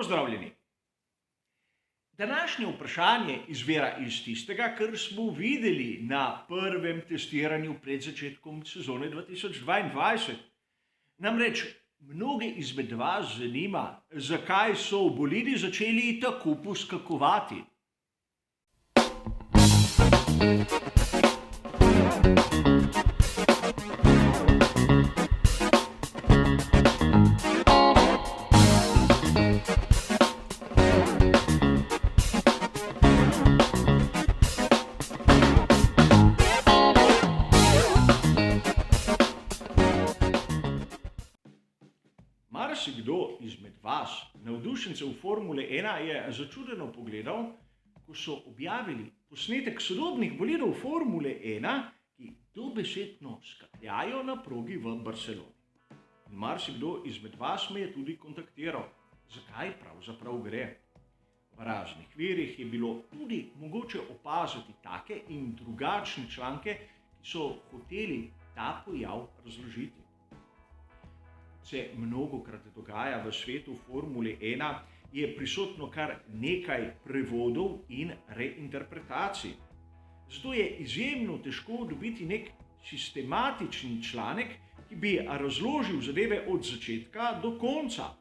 Pozdravljeni! Današnje vprašanje izvira iz tistega, kar smo videli na prvem testiranju pred začetkom sezone 2022. Namreč mnoge izmed vas zanima, zakaj so bolidi začeli tako poskakovati. Marsikdo izmed vas, navdušencev Formule 1, je začudeno pogledal, ko so objavili posnetek sodobnih bolidov Formule 1, ki dobesedno skakljajo na progi v Barceloni. In marsikdo izmed vas me je tudi kontaktiral, zakaj pravzaprav gre. V raznih virih je bilo tudi mogoče opaziti take in drugačne članke, ki so hoteli ta pojav razložiti. Se mnogokrat dogaja v svetu Formule 1, je prisotno kar nekaj prevodov in reinterpretacij. Zato je izjemno težko dobiti nek sistematičen članek, ki bi razložil zadeve od začetka do konca,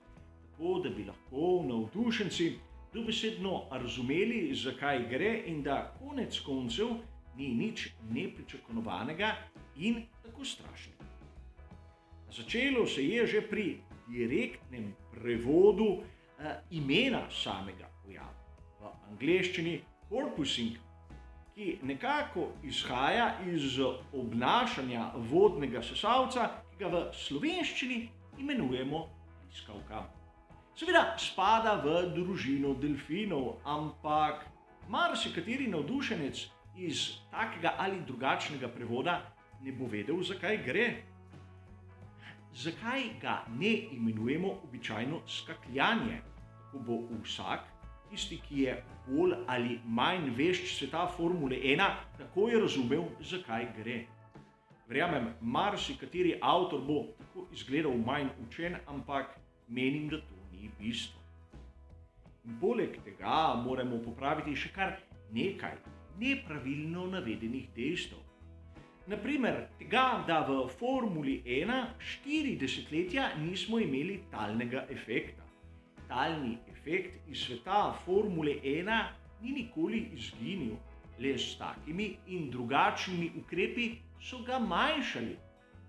tako da bi lahko navdušenci dobesedno razumeli, zakaj gre in da konec koncev ni nič nepričakovanega in tako strašnega. Začelo se je že pri direktnem prevodu imena samega pojava. V angleščini porpoising, ki nekako izhaja iz obnašanja vodnega sesalca, ki ga v slovenščini imenujemo pliskavka. Seveda spada v družino delfinov, ampak marsikateri navdušenec iz takega ali drugačnega prevoda ne bo vedel, zakaj gre. Zakaj ga ne imenujemo običajno skakljanje? Tako bo vsak, tisti, ki je bolj ali manj vešč sveta Formule 1, takoj razumel, zakaj gre. Verjamem, marsikateri avtor bo tako izgledal manj učen, ampak menim, da to ni bistvo. In poleg tega moramo popraviti še kar nekaj nepravilno navedenih dejstev. Naprimer tega, da v Formuli 1 4 desetletja nismo imeli talnega efekta. Talni efekt iz sveta Formule 1 ni nikoli izginil, le s takimi in drugačnimi ukrepi so ga manjšali.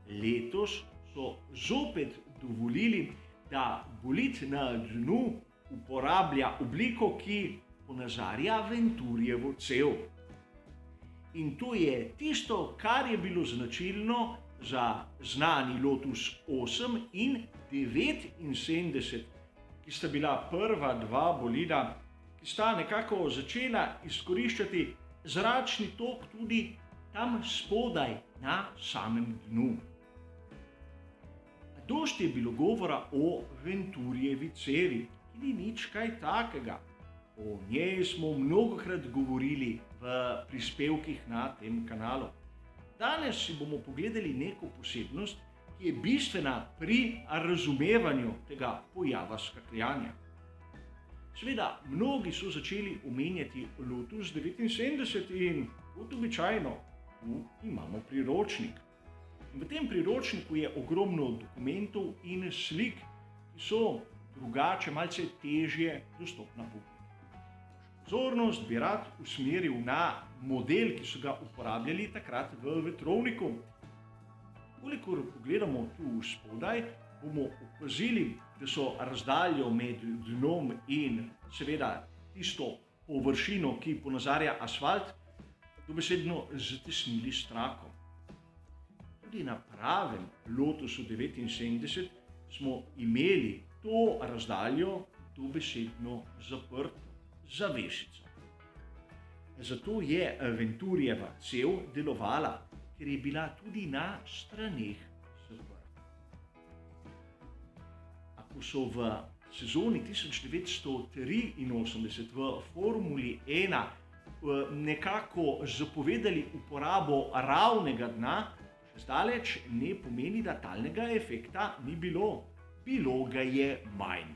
Letos so zopet dovolili, da bolid na dnu uporablja obliko, ki ponazarja Venturijevo cev. In to je tisto, kar je bilo značilno za znani Lotus 8 in 79, ki sta bila prva dva bolida, ki sta nekako začela izkoriščati zračni tok tudi tam spodaj na samem dnu. Dosti je bilo govora o Venturijevi cevi, ki ni nič kaj takega. O njej smo mnogokrat govorili v prispevkih na tem kanalu. Danes si bomo pogledali neko posebnost, ki je bistvena pri razumevanju tega pojava skakljanja. Seveda, mnogi so začeli omenjati Lotus 79 in kot običajno, tu imamo priročnik. In v tem priročniku je ogromno dokumentov in slik, ki so drugače malce težje dostopna publiki. Pozornost bi rad usmeril na model, ki so ga uporabljali takrat v vetrovniku. Kolikor pogledamo tu spodaj, bomo opazili, da so razdaljo med dnom in seveda tisto površino, ki ponazarja asfalt, dobesedno zatesnili s trakom. Tudi na pravem Lotusu 79 smo imeli to razdaljo dobesedno zaprto. Zavesico. Zato je Venturijeva cev delovala, ker je bila tudi na straneh zaprta. Ako so v sezoni 1983 v Formuli 1 nekako zapovedali uporabo ravnega dna, še zdaleč ne pomeni, da talnega efekta ni bilo. Bilo ga je manj.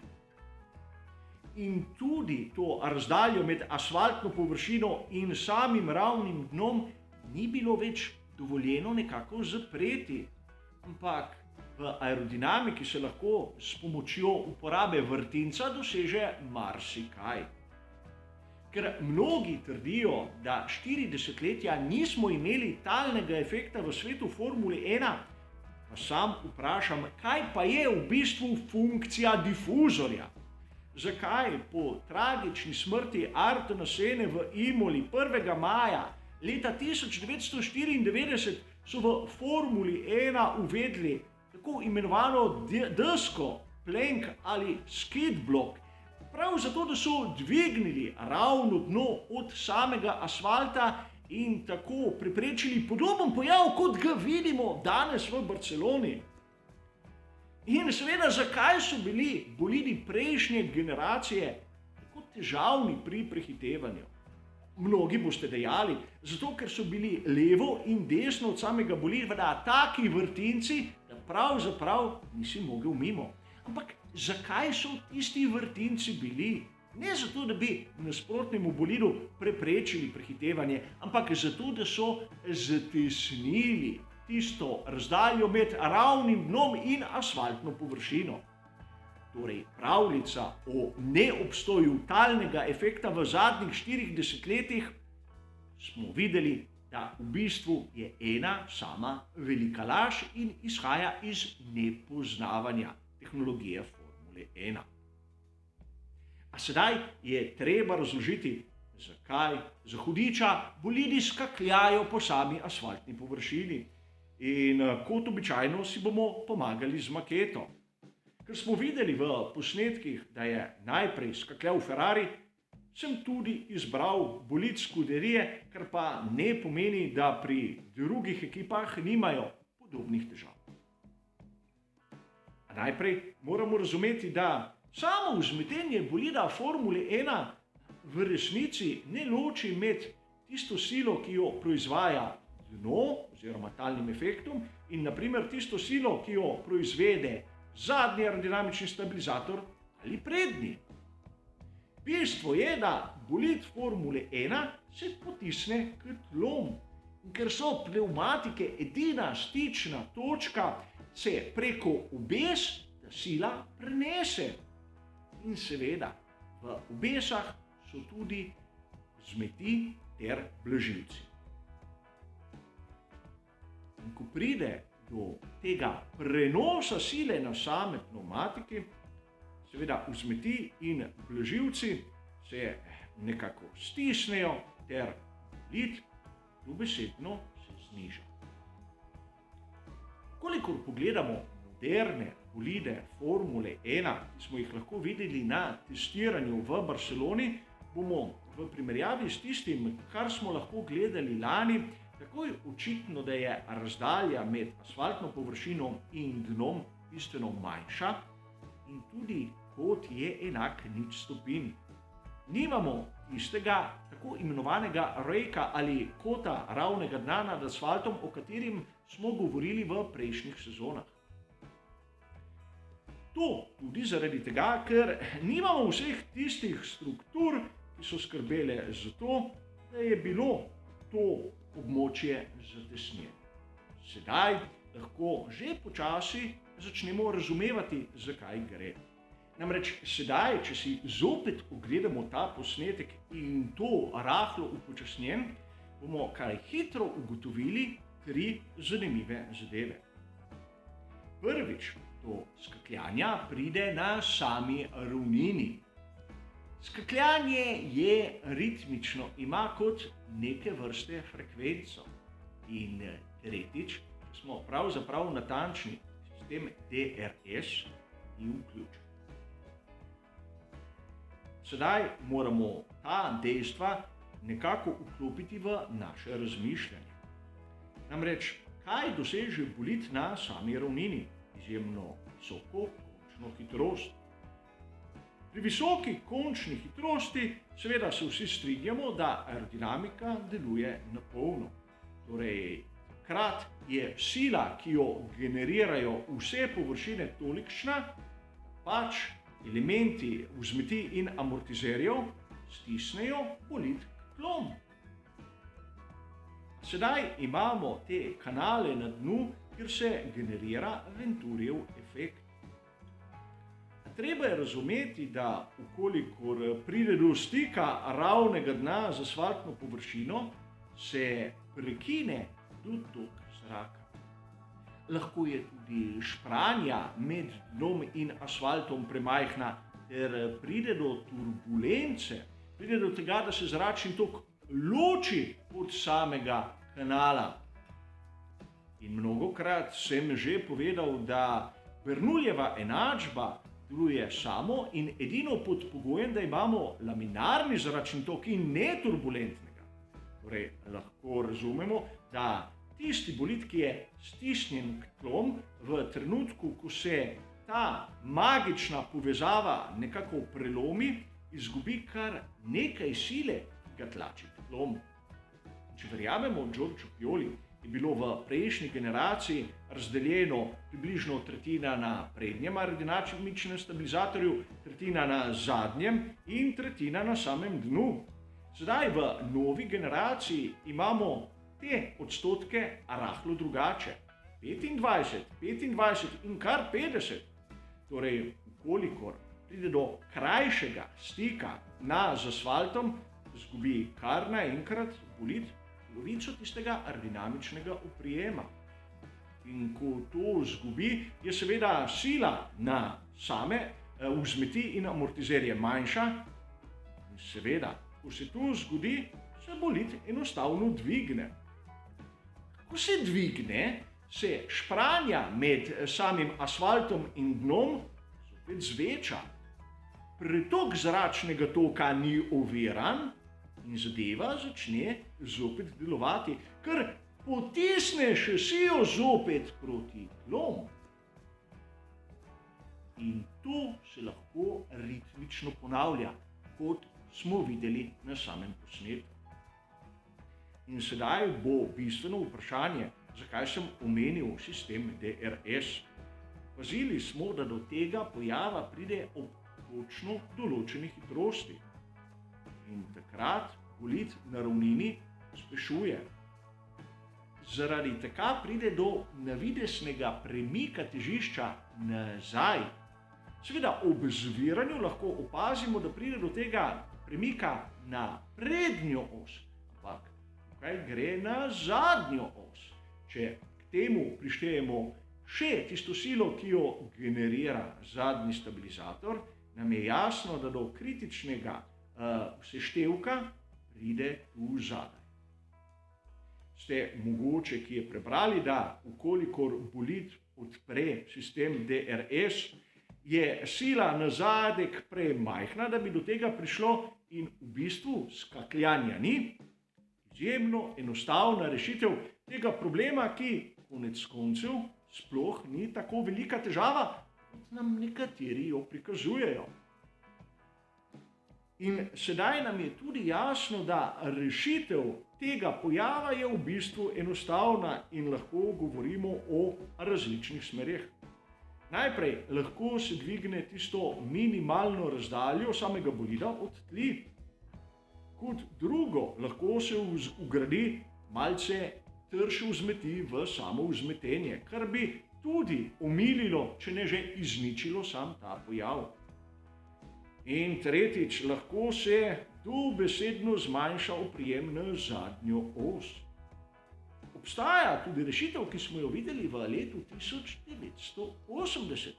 in tudi to razdaljo med asfaltno površino in samim ravnim dnom ni bilo več dovoljeno nekako zapreti. Ampak v aerodinamiki se lahko s pomočjo uporabe vrtinca doseže marsikaj. Ker mnogi trdijo, da 4 desetletja nismo imeli talnega efekta v svetu Formule 1, pa sam vprašam, kaj pa je v bistvu funkcija difuzorja? Zakaj po tragični smrti Ayrtona Senne v Imoli 1. maja leta 1994 so v Formuli 1 uvedli tako imenovano desko, plank ali skidblok, prav zato, da so dvignili ravno dno od samega asfalta in tako preprečili podoben pojav, kot ga vidimo danes v Barceloni. In seveda, zakaj so bili bolidi prejšnje generacije tako težavni pri prehitevanju? Mnogi boste dejali, zato ker so bili levo in desno od samega bolida taki vrtinci, da pravzaprav nisi mogel mimo. Ampak zakaj so tisti vrtinci bili? Ne zato, da bi nasprotnemu bolidu preprečili prehitevanje, ampak zato, da so zatesnili tisto razdaljo med ravnim dnom in asfaltno površino. Torej, pravljica o neobstoju talnega efekta v zadnjih 4 desetletjih smo videli, da v bistvu je ena sama velika laž in izhaja iz nepoznavanja tehnologije Formule 1. A sedaj je treba razložiti, zakaj za hudiča bolidi skakljajo po sami asfaltni površini. In kot običajno si bomo pomagali z maketo. Ker smo videli v posnetkih, da je najprej skakljal Ferrari, sem tudi izbral bolid Scuderie, kar pa ne pomeni, da pri drugih ekipah nimajo podobnih težav. A najprej moramo razumeti, da samo vzmetenje bolida Formule 1 v resnici ne loči med tisto silo, ki jo proizvaja dno oziroma talnim efektom in naprimer tisto silo, ki jo proizvede zadnji aerodinamični stabilizator ali prednji. Bistvo je, da bolid Formule 1 se potisne k tlom. In ker so pnevmatike edina stična točka, se preko obes ta sila prenese. In seveda, v obesah so tudi zmeti ter blažilci. In ko pride do tega prenosa sile na same pnevmatiki, seveda vzmeti in blažilci se nekako stisnejo ter bolid dobesedno se zniža. Kolikor pogledamo moderne bolide Formule 1, ki smo jih lahko videli na testiranju v Barceloni, bomo v primerjavi s tistim, kar smo lahko gledali lani, takoj očitno, da je razdalja med asfaltno površino in dnom bistveno manjša in tudi kot je enak 0 stopinj. Nimamo tistega tako imenovanega rejka ali kota ravnega dna nad asfaltom, o katerim smo govorili v prejšnjih sezonah. To tudi zaradi tega, ker nimamo vseh tistih struktur, ki so skrbele za to, da je bilo to območje zatesnjeno. Sedaj lahko že počasi začnemo razumevati, zakaj gre. Namreč sedaj, če si zopet ogledamo ta posnetek in to rahlo upočasnjen, bomo kaj hitro ugotovili 3 zanimive zadeve. Prvič, do skakljanja pride na sami ravnini. Skakljanje je ritmično, ima kot neke vrste frekvenco. In tretjič, če smo pravzaprav natančni, sistem DRS ni vključen. Sedaj moramo ta dejstva nekako vklopiti v naše razmišljanje. Namreč, kaj doseže bolid na sami ravnini? Izjemno visoko končno hitrost. Pri visoki končni hitrosti seveda se vsi strinjamo, da aerodinamika deluje na polno. Torej, takrat je sila, ki jo generirajo vse površine tolikšna, pač elementi vzmeti in amortizerjev stisnejo bolid klon. Sedaj imamo te kanale na dnu, kjer se generira Venturijev efekt. Treba je razumeti, da ukolikor pride do stika ravnega dna z asfaltno površino, se prekine tudi tok zraka. Lahko je tudi špranja med dnom in asfaltom premajhna, ter pride do turbulence, pride do tega, da se zračni tok loči od samega kanala. In mnogokrat sem že povedal, da Bernoullijeva enačba deluje samo in edino pod pogojem, da imamo laminarni zračni tok in ne turbulentnega. Torej, lahko razumemo, da tisti bolid, ki je stisnjen k tlom, v trenutku, ko se ta magična povezava nekako prelomi, izgubi kar nekaj sile, ki ga tlači k tlom. Če verjamemo Giorgio Pioli, je bilo v prejšnji generaciji razdeljeno približno tretjina na prednjem aerodinamičnem stabilizatorju, tretjina na zadnjem in tretjina na samem dnu. Sedaj v novi generaciji imamo te odstotke rahlo drugače. 25 in kar 50. Torej, ukolikor pride do krajšega stika z asfaltom, izgubi kar naenkrat bolid polovico tistega aerodinamičnega oprijema. In ko to izgubi, je seveda sila na same vzmeti in amortizerje manjša. In seveda, ko se to zgodi, se bolid enostavno dvigne. Ko se dvigne, se špranja med samim asfaltom in dnom zopet zveča. Pretok zračnega toka ni oviran in zadeva začne zopet delovati, ker potisne šasijo zopet proti tlom. In to se lahko ritmično ponavlja, kot smo videli na samem posnetku. In sedaj bo bistveno vprašanje, zakaj sem omenil sistem DRS. Pazili smo, da do tega pojava pride ob točno določeni hitrosti. In takrat bolid na ravnini pospešuje. Zaradi tega pride do navidesnega premika težišča nazaj. Seveda ob zviranju lahko opazimo, da pride do tega premika na prednjo os, ampak tukaj gre na zadnjo os. Če k temu prištejemo še tisto silo, ki jo generira zadnji stabilizator, nam je jasno, da do kritičnega seštevka pride tu zadaj. Ste mogoče, ki je prebrali, da ukolikor bolid odpre sistem DRS, je sila na zadek premajhna, da bi do tega prišlo, in v bistvu skakljanja ni. Izjemno enostavna rešitev tega problema, ki konec koncev sploh ni tako velika težava, kot nam nekateri jo prikazujejo. In sedaj nam je tudi jasno, da rešitev tega pojava je v bistvu enostavna in lahko govorimo o različnih smereh. Najprej lahko se dvigne tisto minimalno razdaljo samega bolida od tli. Kot drugo, lahko se vgradi malce trše vzmeti v samo vzmetenje, kar bi tudi omililo, če ne že izničilo sam ta pojav. In tretjič, lahko se dobesedno zmanjša oprijem na zadnjo os. Obstaja tudi rešitev, ki smo jo videli v letu 1980.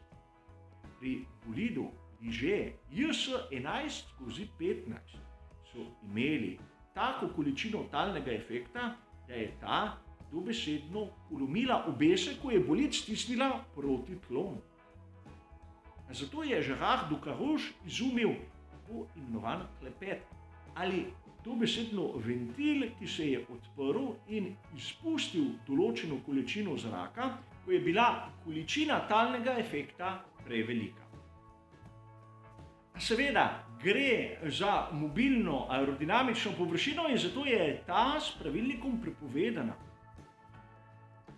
Pri bolidu Ligier JS11/15 so imeli tako količino talnega efekta, da je ta dobesedno polomila obese, ko je bolid stisnila proti tlom. Zato je Gérard Ducarouche izumil tako imenovan klepet ali dobesedno ventil, ki se je odprl in izpustil določeno količino zraka, ko je bila količina talnega efekta prevelika. Seveda gre za mobilno aerodinamično površino in zato je ta s pravilnikom prepovedana.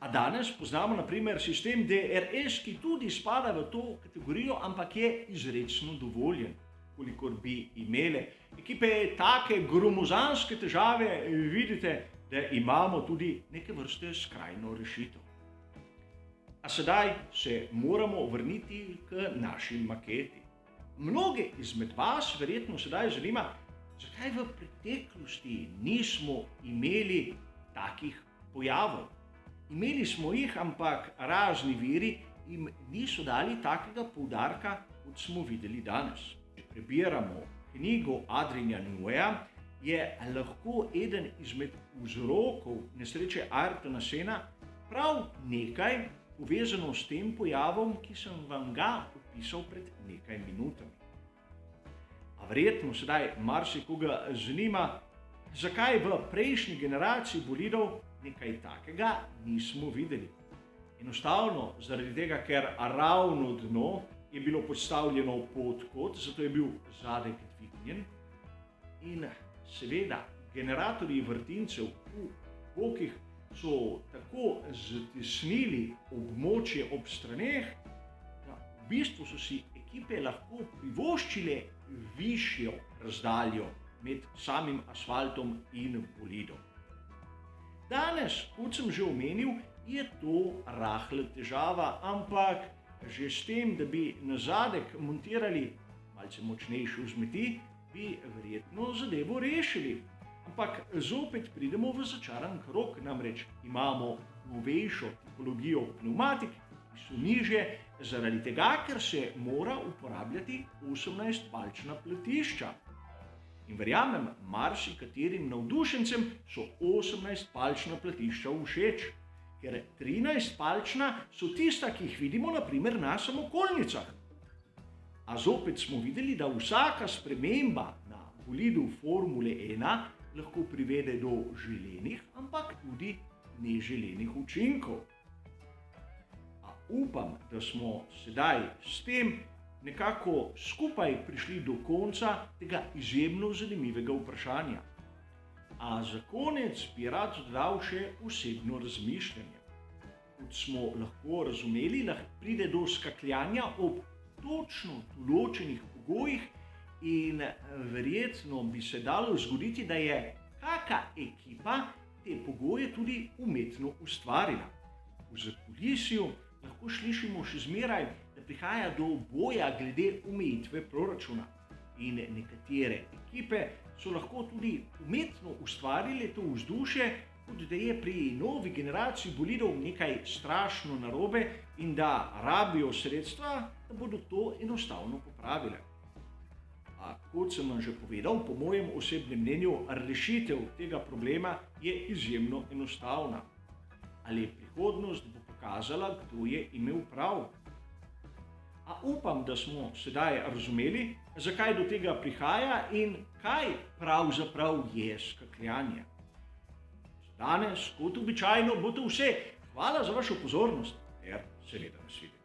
A danes poznamo naprimer sistem DRS, ki tudi spada v to kategorijo, ampak je izrecno dovoljen, kolikor bi imele ekipe take gromozanske težave, vidite, da imamo tudi neke vrste skrajno rešitev. A sedaj se moramo vrniti k naši maketi. Mnoge izmed vas verjetno sedaj zanima, zakaj v preteklosti nismo imeli takih pojavov. Imeli smo jih, ampak razni viri jim niso dali takega poudarka, kot smo videli danes. Če prebiramo knjigo Adrija Newaya, je lahko eden izmed vzrokov nesreče Ayrtona Senna prav nekaj povezano s tem pojavom, ki sem vam ga opisal pred nekaj minutami. A verjetno sedaj marsikoga zanima, zakaj v prejšnji generaciji bolidov nekaj takega nismo videli. Enostavno zaradi tega, ker ravno dno je bilo postavljeno pod kot, zato je bil zadek dvignjen in seveda generatorji vrtincev v bokih so tako zatisnili območje ob straneh, da v bistvu so si ekipe lahko privoščile višjo razdaljo med samim asfaltom in bolidom. Danes, kot sem že omenil, je to rahla težava, ampak že s tem, da bi na zadek montirali malce močnejše vzmeti, bi verjetno zadevo rešili. Ampak zopet pridemo v začaran krog, namreč imamo novejšo tipologijo pnevmatik, ki so nižje, zaradi tega, ker se mora uporabljati 18-palčna platišča. In verjamem, marsikaterim navdušencem so 18-palčna platišča všeč, ker 13-palčna so tista, ki jih vidimo naprimer na samokolnicah. A zopet smo videli, da vsaka sprememba na bolidu Formule 1 lahko privede do želenih, ampak tudi neželenih učinkov. A upam, da smo sedaj s tem nekako skupaj prišli do konca tega izjemno zanimivega vprašanja. A za konec bi rad dodal še osebno razmišljanje. Kot smo lahko razumeli, lahko pride do skakljanja ob točno določenih pogojih in verjetno bi se dalo zgoditi, da je kaka ekipa te pogoje tudi umetno ustvarila. V zakulisju lahko slišimo še zmeraj, da prihaja do boja glede omejitve proračuna in nekatere ekipe so lahko tudi umetno ustvarile to vzdušje, kot da je pri novi generaciji bolidov nekaj strašno narobe in da rabijo sredstva, da bodo to enostavno popravile. A kot sem vam že povedal, po mojem osebnem mnenju, rešitev tega problema je izjemno enostavna. Ali prihodnost bo pokazala, kdo je imel prav? A upam, da smo sedaj razumeli, zakaj do tega prihaja in kaj pravzaprav je skakljanje. Za danes, kot običajno, bo to vse. Hvala za vašo pozornost ter seveda nasvidenje.